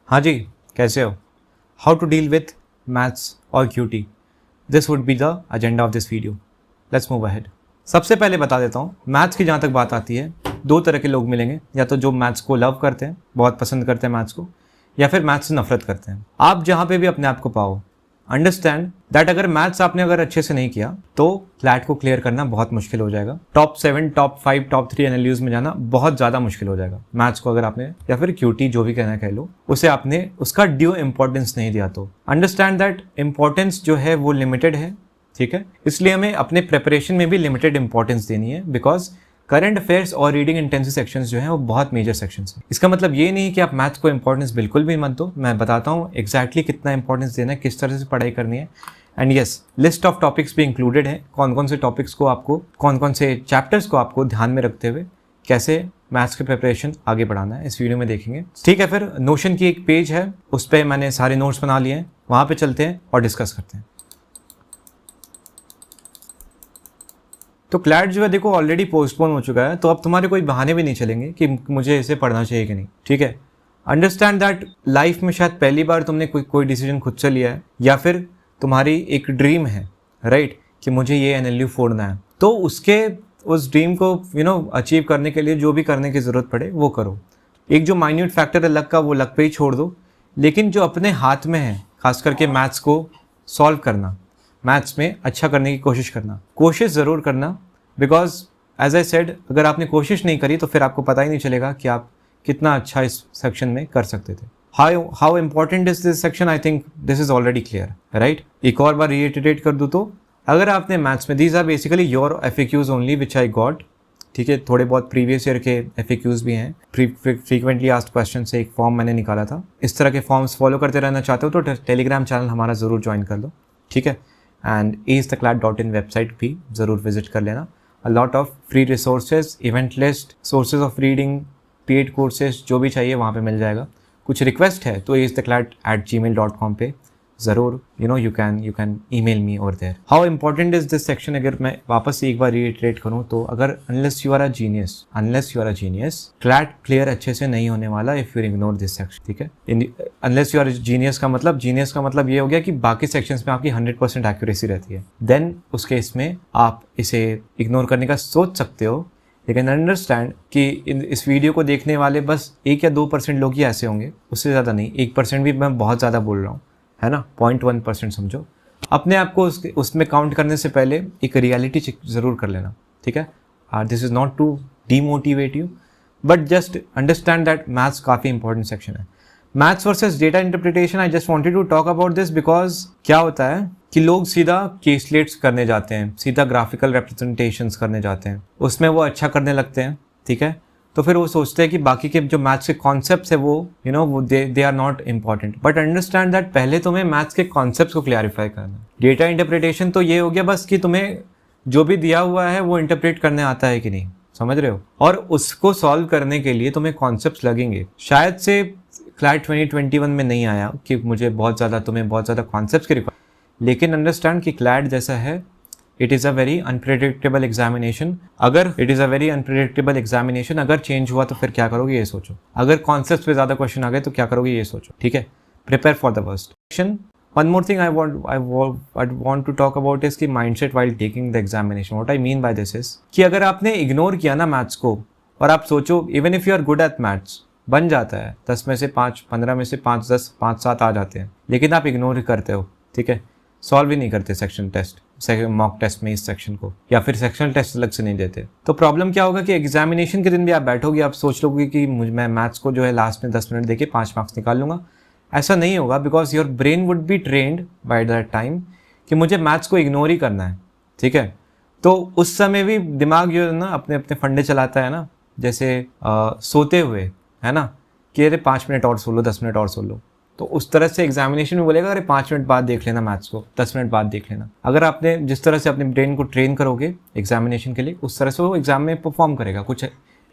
हाँ जी, कैसे हो? How to deal with maths और QT, this would be the agenda of this video. Let's move ahead. सबसे पहले बता देता हूँ, मैथ्स की जहाँ तक बात आती है, दो तरह के लोग मिलेंगे, या तो जो मैथ्स को लव करते हैं, बहुत पसंद करते हैं मैथ्स को, या फिर मैथ्स से नफरत करते हैं। आप जहाँ पे भी अपने आप को पाओ, अंडरस्टैंड दैट अगर मैथ्स आपने अगर अच्छे से नहीं किया तो फ्लैट को क्लियर करना बहुत मुश्किल हो जाएगा। टॉप 7, टॉप 5, टॉप 3 एनएलयूज में जाना बहुत ज़्यादा मुश्किल हो जाएगा मैथ्स को, अगर आपने, या फिर क्यूटी जो भी कहना कह लो, उसे आपने उसका ड्यू इंपॉर्टेंस नहीं दिया तो। अंडरस्टैंड दैट इंपॉर्टेंस जो है वो लिमिटेड है, ठीक है? इसलिए हमें अपने प्रिपरेशन में भी लिमिटेड इंपॉर्टेंस देनी है, बिकॉज करंट अफेयर्स और रीडिंग इंटेंसिव सेक्शंस जो हैं वो बहुत मेजर सेक्शंस हैं। इसका मतलब ये नहीं कि आप मैथ्स को इंपॉर्टेंस बिल्कुल भी मत दो। मैं बताता हूँ एग्जैक्टली कितना इंपॉर्टेंस देना है, किस तरह से पढ़ाई करनी है। And yes, list of topics भी इंक्लूडेड है, कौन कौन से टॉपिक्स को आपको, कौन कौन से चैप्टर्स को आपको ध्यान में रखते हुए कैसे मैथ्स की प्रिपरेशन आगे बढ़ाना है, इस वीडियो में देखेंगे। ठीक है, फिर नोशन की एक पेज है, उस पर मैंने सारे नोट्स बना लिए हैं, वहाँ पे चलते हैं और डिस्कस करते हैं। तो क्लैट जो है देखो ऑलरेडी पोस्टपोन हो चुका है, तो अब तुम्हारे कोई बहाने भी नहीं चलेंगे कि मुझे इसे पढ़ना चाहिए कि नहीं, ठीक है? अंडरस्टैंड दैट लाइफ में शायद पहली बार तुमने कोई डिसीजन खुद से लिया है, या फिर तुम्हारी एक ड्रीम है, राइट, कि मुझे ये एनएलयू फोड़ना है। तो उस ड्रीम को अचीव करने के लिए जो भी करने की ज़रूरत पड़े वो करो। एक जो माइन्यूट फैक्टर है लक का, वो लक पे ही छोड़ दो, लेकिन जो अपने हाथ में है, खास करके मैथ्स को सॉल्व करना, मैथ्स में अच्छा करने की कोशिश करना, कोशिश ज़रूर करना। बिकॉज एज आई सेड, अगर आपने कोशिश नहीं करी तो फिर आपको पता ही नहीं चलेगा कि आप कितना अच्छा इस सेक्शन में कर सकते थे। How important is this section, I think this is already clear, right? एक और बार रिइटरेट कर दूँ तो, अगर आपने मैथ्स में, these are basically your FAQs only which I got, ठीक है? थोड़े बहुत प्रीवियस ईयर के FAQs भी हैं, फ्रीक्वेंटली आस्क्ड क्वेश्चन से एक फॉर्म मैंने निकाला था। इस तरह के फॉर्म्स फॉलो करते रहना चाहते हो तो टेलीग्राम चैनल हमारा ज़रूर ज्वाइन कर लो, ठीक है? एंड AceTheClass.in वेबसाइट भी ज़रूर विजिट कर लेना। A lot of free resources, event list, sources of reading, paid courses, जो भी चाहिए वहाँ पे मिल जाएगा। कुछ रिक्वेस्ट है तो acetheclass@gmail.com पे ज़रूर you can email me over there. How important is this section? अगर मैं वापस से एक बार reiterate करूँ तो, अगर unless you are a genius, CLAT clear अच्छे से नहीं होने वाला if you ignore this section, ठीक है? unless you are a genius का मतलब ये हो गया कि बाकी sections में आपकी 100% accuracy रहती है, then उस केस में आप इसे ignore करने का सोच सकते हो। लेकिन अंडरस्टैंड कि इस वीडियो को देखने वाले बस 1 या 2% लोग ही ऐसे होंगे, उससे ज़्यादा नहीं। 1% भी मैं बहुत ज़्यादा बोल रहा हूँ, है ना? 0.1% समझो। अपने आप को उसमें काउंट करने से पहले एक रियलिटी चेक ज़रूर कर लेना, ठीक है? This is not to demotivate you, but just understand that maths काफ़ी इंपॉर्टेंट सेक्शन है। Maths versus data interpretation, I just wanted to talk about this because क्या होता है कि लोग सीधा केसलेट्स करने जाते हैं, सीधा ग्राफिकल रिप्रेजेंटेशंस करने जाते हैं, उसमें वो अच्छा करने लगते हैं, ठीक है? तो फिर वो सोचते हैं कि बाकी के जो मैथ्स के कॉन्सेप्ट्स है वो they are not important. But understand that पहले तुम्हें मैथ्स के कॉन्सेप्ट्स को क्लैरिफाई करना है। डेटा इंटरप्रिटेशन तो ये हो गया बस कि तुम्हें जो भी दिया हुआ है वो इंटरप्रेट करने आता है कि नहीं, समझ रहे हो? और उसको सॉल्व करने के लिए तुम्हें कॉन्सेप्ट्स लगेंगे। शायद से क्लैट 2021 में नहीं आया कि तुम्हें बहुत ज़्यादा कॉन्सेप्ट्स की रिक्वायरमेंट, लेकिन अंडरस्टैंड कि क्लैट जैसा है, it is a very unpredictable examination. अगर चेंज हुआ तो फिर क्या करोगे ये सोचो। अगर कॉन्सेप्ट्स पे ज़्यादा क्वेश्चन आ गए तो क्या करोगे ये सोचो, ठीक है? Prepare for the worst. One more thing I want to talk about is key mindset while taking the examination. What I mean by this is कि अगर आपने इग्नोर किया ना मैथ्स को, और आप सोचो even if you are good at maths, बन जाता है 10 में से 5, 15 में से 5, 10, 5, 7 आ जाते हैं, लेकिन आप इग्नोर ही करते हो, ठीक है? सॉल्व ही नहीं करते सेक्शन टेस्ट, मॉक टेस्ट में इस सेक्शन को, या फिर सेक्शनल टेस्ट अलग से नहीं देते। तो प्रॉब्लम क्या होगा कि एग्जामिनेशन के दिन भी आप बैठोगे, आप सोच लोगे कि मैं मैथ्स को जो है लास्ट में 10 मिनट देके 5 मार्क्स निकाल लूँगा। ऐसा नहीं होगा, because your brain would be trend by that time कि मुझे मैथ्स को इग्नोर ही करना है, ठीक है? तो उस समय भी दिमाग जो है ना अपने अपने फंडे चलाता है ना, जैसे सोते हुए, है ना, कि अरे 5 मिनट और सो लो, 10 मिनट और सो लो। तो उस तरह से एग्जामिनेशन में बोलेगा अरे 5 मिनट बाद देख लेना मैथ्स को, 10 मिनट बाद देख लेना। अगर आपने जिस तरह से अपने ब्रेन को ट्रेन करोगे एग्जामिनेशन के लिए, उस तरह से वो एग्जाम में परफॉर्म करेगा। कुछ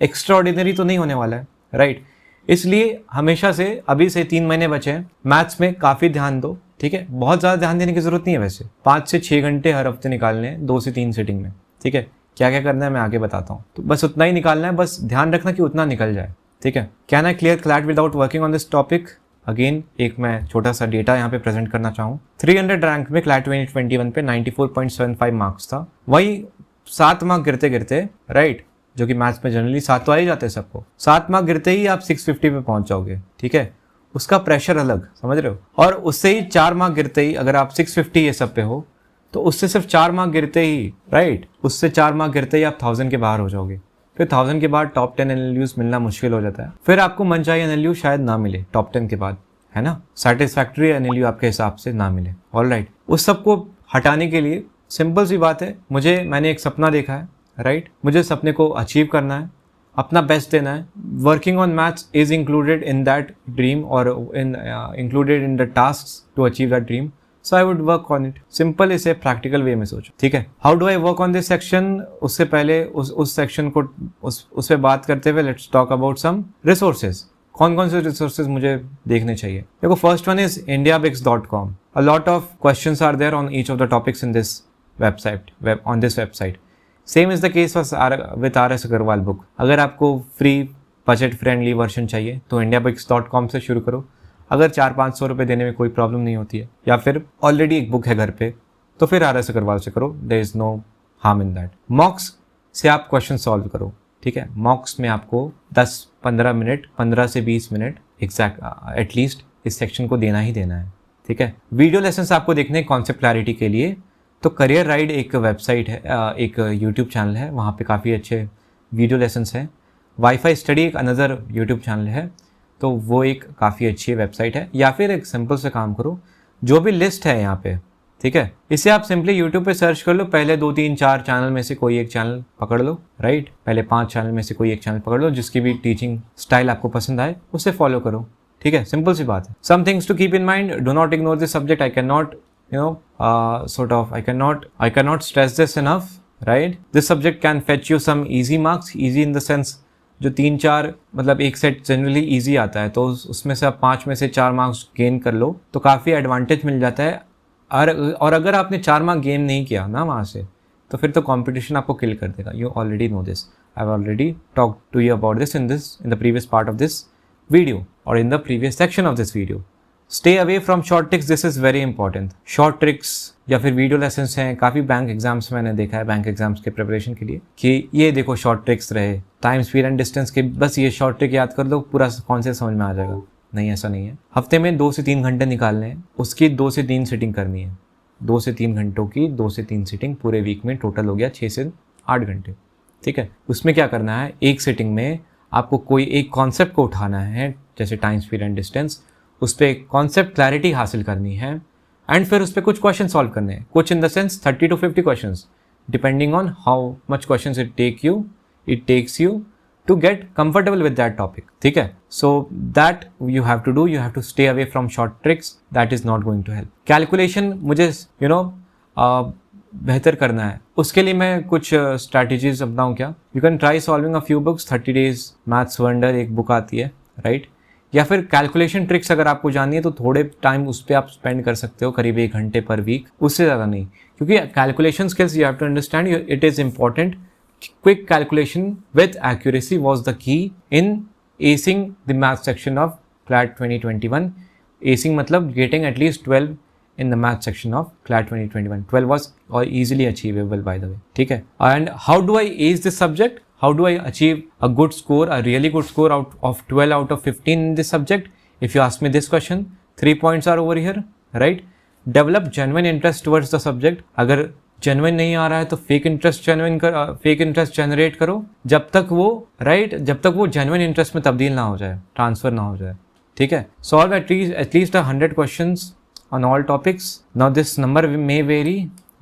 एक्स्ट्रा ऑर्डिनरी तो नहीं होने वाला है, राइट? इसलिए हमेशा से, अभी से 3 महीने बचे हैं, मैथ्स में काफ़ी ध्यान दो, ठीक है? बहुत ज़्यादा ध्यान देने की जरूरत नहीं है वैसे। 5 से 6 घंटे हर हफ्ते निकालने हैं, 2 से 3 सीटिंग में, ठीक है? क्या क्या करना है मैं आगे बताता हूँ। तो बस उतना ही निकालना है, बस ध्यान रखना कि उतना निकल जाए, ठीक है? Can I clear CLAT without working on this topic? Again एक मैं छोटा सा डेटा यहाँ पे प्रेजेंट करना चाहूँ। 300 रैंक में क्लैट 2021 पे 94.75 मार्क्स था। वही 7 मार्क गिरते गिरते, राइट, जो कि मैथ्स में जनरली 7 तो आ ही जाते हैं सबको, 7 मार्क गिरते ही आप 650 पे पहुंच जाओगे, ठीक है। उसका प्रेशर अलग, समझ रहे हो। और उससे ही 4 मार्क गिरते ही, अगर आप 650 ये सब पे हो तो उससे सिर्फ 4 मार्क गिरते ही, राइट, उससे 4 मार्क गिरते ही आप 1000 के बाहर हो जाओगे। फिर 1000 के बाद टॉप 10 NLUs मिलना मुश्किल हो जाता है। फिर आपको मनचाही NLU शायद ना मिले टॉप 10 के बाद, है ना, सेटिस्फैक्ट्री NLU आपके हिसाब से ना मिले। ऑलराइट, उस सबको हटाने के लिए सिंपल सी बात है, मैंने एक सपना देखा है, राइट, मुझे सपने को अचीव करना है, अपना बेस्ट देना है। Working on maths is included in that dream और included in the task to achieve that dream. So I would work on it. Simple, इसे प्रैक्टिकल वे में सोचो, ठीक है। How do I work on this section, उससे पहले उस section को उस पे बात करते हुए let's talk about some resources. कौन कौन से रिसोर्सेज मुझे देखने चाहिए? देखो, first one is indiabix.com. A lot of questions are there on each of the topics in this website. Same is the case with RS Agarwal book. अगर आपको free budget friendly version चाहिए तो indiabix.com से शुरू करो। अगर 400-500 रुपये देने में कोई प्रॉब्लम नहीं होती है, या फिर ऑलरेडी एक बुक है घर पे, तो फिर RS अग्रवाल से करो। There is no harm in that. Mocks से आप क्वेश्चन सॉल्व करो, ठीक है। मॉक्स में आपको 10-15 मिनट, 15 से 20 मिनट एग्जैक्ट एटलीस्ट इस सेक्शन को देना ही देना है, ठीक है। वीडियो लेसन्स आपको देखने हैं कॉन्सेप्ट क्लैरिटी के लिए, तो करियर राइड एक वेबसाइट है, एक यूट्यूब चैनल है, वहाँ पे काफ़ी अच्छे वीडियो लेसन्स हैं। वाईफाई स्टडी एक अनदर यूट्यूब चैनल है, तो वो एक काफ़ी अच्छी वेबसाइट है। या फिर एक सिंपल से काम करो, जो भी लिस्ट है यहाँ पे, ठीक है, इसे आप सिंपली यूट्यूब पे सर्च कर लो। पहले 2-3-4 चैनल में से कोई एक चैनल पकड़ लो, राइट। पहले 5 चैनल में से कोई एक चैनल पकड़ लो, जिसकी भी टीचिंग स्टाइल आपको पसंद आए उसे फॉलो करो, ठीक है। सिंपल सी बात है। Some things to keep in mind, do not ignore this subject. I can not I cannot stress this enough, right? This subject can fetch you some easy marks, easy in the sense जो 3-4 मतलब एक set generally easy आता है, तो उसमें से आप 5 में से 4 मार्क्स गेन कर लो तो काफ़ी एडवांटेज मिल जाता है। और अगर आपने 4 मार्क गेन नहीं किया ना वहाँ से, तो फिर तो कंपटीशन आपको किल कर देगा। You already know this, I have already talk to you about this in the previous part of this video और in the previous section of this video. Stay away from short tricks, this is very important. Short tricks या फिर video lessons हैं, काफ़ी bank exams मैंने देखा है, bank exams के preparation के लिए, कि ये देखो शॉर्ट ट्रिक्स रहे, टाइम स्पीड एंड डिस्टेंस के, बस ये शॉर्ट ट्रिक याद कर लो, पूरा कॉन्सेप्ट समझ में आ जाएगा। नहीं, ऐसा नहीं है। हफ्ते में 2 से 3 घंटे निकालने हैं, उसकी 2 से 3 सिटिंग करनी है। 2 से 3 घंटों की 2 से 3 सिटिंग, पूरे वीक में टोटल हो गया 6 से 8 घंटे, ठीक है। उसमें क्या करना है, एक सिटिंग में आपको कोई एक कॉन्सेप्ट को उठाना है, जैसे टाइम स्पीड एंड डिस्टेंस, उस पर कॉन्सेप्ट क्लैरिटी हासिल करनी है एंड फिर उस पर कुछ क्वेश्चन सॉल्व करने हैं। कुछ in the sense 30 to 50 questions, depending on how much questions it takes you to get comfortable with that topic, ठीक है। So that you have to do, you have to stay away from short tricks, that is not going to help. Calculation मुझे बेहतर करना है, उसके लिए मैं कुछ स्ट्रैटेजीज अपनाऊँ क्या? You can try solving a few books. 30 days maths wonder एक बुक आती है, राइट। या फिर कैलकुलेशन ट्रिक्स अगर आपको जाननी है तो थोड़े टाइम उस पर आप स्पेंड कर सकते हो, करीब 1 घंटे पर वीक, उससे ज़्यादा नहीं, क्योंकि calculation skills you have to understand, it is important. Quick calculation with accuracy was the key in acing the math section of CLAT 2021। Acing मतलब getting at least 12 in the math section of CLAT 2021. 12 was easily achievable, by the way, ठीक है। And how do I ace this subject? How do I achieve a good score, a really good score out of 12 out of 15 in this subject? If you ask me this question, 3 points are over here, right? Develop genuine interest towards the subject. अगर genuine नहीं आ रहा है तो fake interest generate करो, जब तक वो जब तक वो genuine interest में तब्दील ना हो जाए, ट्रांसफर ना हो जाए, ठीक है। Solve at least 100 questions on all topics. Now this number may vary,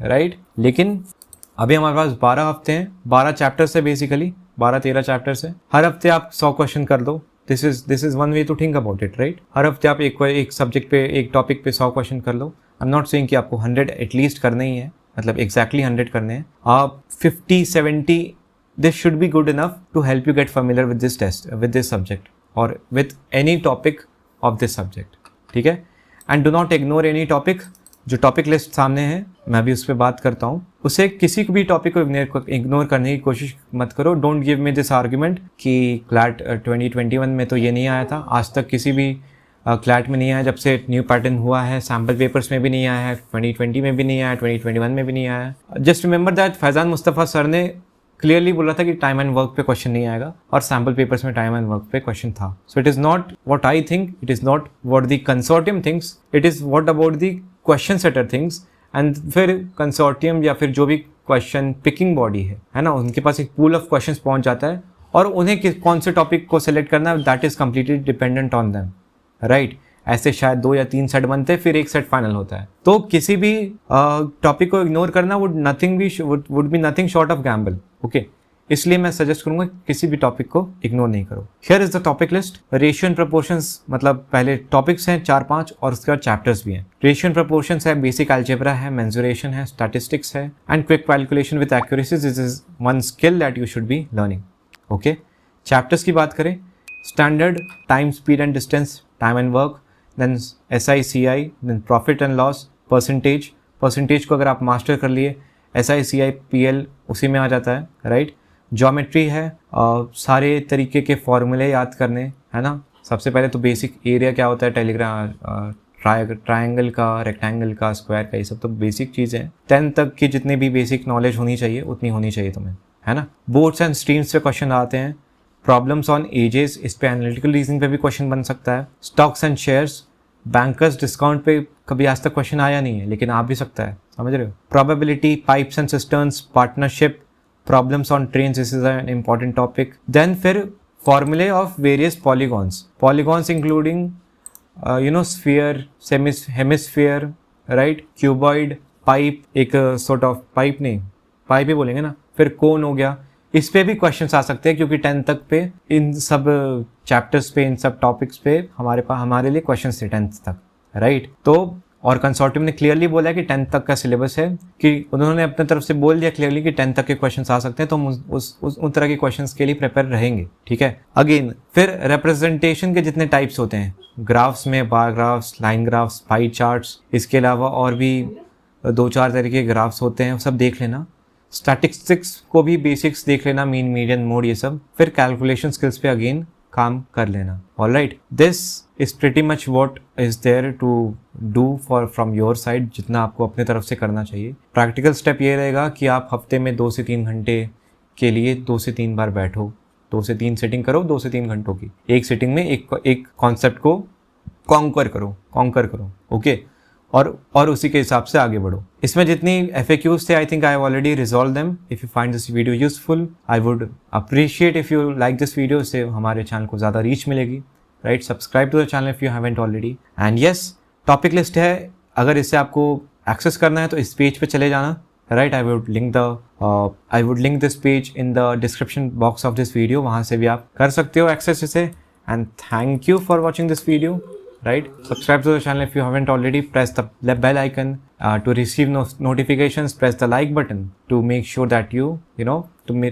right? लेकिन अभी हमारे पास 12 हफ्ते हैं, 12 चैप्टर्स है, बेसिकली 12-13 चैप्टर्स है। हर हफ्ते आप 100 क्वेश्चन कर दो। This is one way to think about it, right. हर हफ्ते आप एक सब्जेक्ट पे, एक टॉपिक पे 100 क्वेश्चन कर लो। आई एम नॉट सेइंग कि आपको 100 एटलीस्ट करने ही है, मतलब एग्जैक्टली 100 करने हैं। आप 50-70, this should be good enough to help you get familiar with this test, with this subject और with any topic of this subject, ठीक है। And do not ignore any topic. जो टॉपिक लिस्ट सामने है, मैं भी उस पर बात करता हूँ, उसे किसी भी टॉपिक को इग्नोर करने की कोशिश मत करो। Don't give me this argument कि CLAT 2021 में तो ये नहीं आया था। आज तक किसी भी क्लैट में नहीं आया जब से न्यू पैटर्न हुआ है, सैम्पल पेपर्स में भी नहीं आया है, 2020 में भी नहीं आया, 2021 में भी नहीं आया है। Just remember that Faizan Mustafa sir ने क्लियरली बोला था कि टाइम एंड वर्क पे क्वेश्चन नहीं आएगा, और सैम्पल पेपर्स में टाइम एंड वर्क पे क्वेश्चन था। So it is not what I think, it is not what the consortium thinks, it is what about the question setter things. And फिर consortium या फिर जो भी क्वेश्चन पिकिंग बॉडी है ना, उनके पास एक पूल ऑफ क्वेश्चंस पहुंच जाता है, और उन्हें कौन से टॉपिक को सिलेक्ट करना है that is completely dependent on them, right. ऐसे शायद 2 या 3 सेट बनते हैं, फिर एक सेट फाइनल होता है। तो किसी भी टॉपिक को इग्नोर करना would be nothing short of Gamble, okay. इसलिए मैं सजेस्ट करूंगा किसी भी टॉपिक को इग्नोर नहीं करो। Here is the topic list. Ratio and proportions, मतलब पहले टॉपिक्स हैं 4-5 और उसके बाद चैप्टर्स भी हैं। रेशियो एंड प्रोपोर्शंस है, बेसिक अलजेब्रा है, मेंसुरेशन है, स्टैटिस्टिक्स है, and quick calculation with accuracy. This is one skill that you should be learning, okay. Chapters की बात करें, standard, time, speed and distance, time and work, then SI CI, then profit and loss, percentage को अगर आप master कर लिए, SI CI PL उसी में आ जाता है, राइट। ज्योमेट्री है, सारे तरीके के फॉर्मूले याद करने, है ना। सबसे पहले तो बेसिक एरिया क्या होता है, ट्रायंगल का, रेक्टेंगल का, स्क्वायर का, ये सब तो बेसिक चीज़ें हैं। 10th तक की जितनी भी बेसिक नॉलेज होनी चाहिए उतनी होनी चाहिए तुम्हें, है ना। बोर्ड्स एंड स्ट्रीम्स पे क्वेश्चन आते हैं। प्रॉब्लम्स ऑन एजेस, इस पे एनालिटिकल रीजनिंग पे भी क्वेश्चन बन सकता है। Stocks and shares, bankers discount पे कभी आज तक क्वेश्चन आया नहीं है, लेकिन आ भी सकता है, समझ रहे हो। Probability, pipes and cisterns, partnership, problems on trains, this is an important topic. Then फिर फॉर्मूले of various polygons including sphere, hemisphere, right, cuboid, pipe, एक सॉर्ट ऑफ पाइप ही बोलेंगे ना। फिर कोन हो गया, इस पे भी क्वेश्चंस आ सकते हैं, क्योंकि 10th तक पे इन सब चैप्टर्स पे, इन सब टॉपिक्स पे हमारे लिए क्वेश्चंस थे 10th तक, राइट। तो और कंसोर्टियम ने क्लियरली बोला कि 10th तक का सिलेबस है, कि उन्होंने अपने तरफ से बोल दिया क्लियरली कि 10th तक के क्वेश्चंस आ सकते हैं, तो हम उन तरह के क्वेश्चंस के लिए प्रिपेयर रहेंगे, ठीक है। अगेन फिर रिप्रेजेंटेशन के जितने टाइप्स होते हैं, ग्राफ्स में बार graphs, line graphs, pie charts, इसके अलावा और भी 2-4 तरीके के ग्राफ्स होते हैं, सब देख लेना। स्टैटिस्टिक्स को भी बेसिक्स देख लेना, मीन, मीडियन, मोड, ये सब। फिर कैलकुलेशन स्किल्स पे अगेन काम कर लेना, alright. This is pretty much what is there to do from your side, जितना आपको अपने तरफ से करना चाहिए। प्रैक्टिकल स्टेप ये रहेगा कि आप हफ्ते में 2 से 3 घंटे के लिए 2 से 3 बार बैठो, 2 से 3 सिटिंग करो, 2 से 3 घंटों की। एक सिटिंग में एक कॉन्सेप्ट को कॉन्कर करो, ओके। और उसी के हिसाब से आगे बढ़ो। इसमें जितनी FAQs थे, I think I have already resolve them. If you find this video useful, I would appreciate if you like this video, से हमारे चैनल को ज़्यादा रीच मिलेगी, right. Subscribe to the channel if you haven't already. And yes, topic list है, अगर इससे आपको access करना है तो इस पेज पे चले जाना, right. I would link this page in the description box of this video, वहाँ से भी आप कर सकते हो एक्सेस इसे। And thank you for watching this video, right. Subscribe to the channel if you haven't already. Press the bell icon to receive notifications. Press the like button to make sure that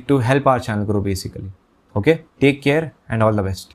to help our channel grow basically. Okay, take care and all the best.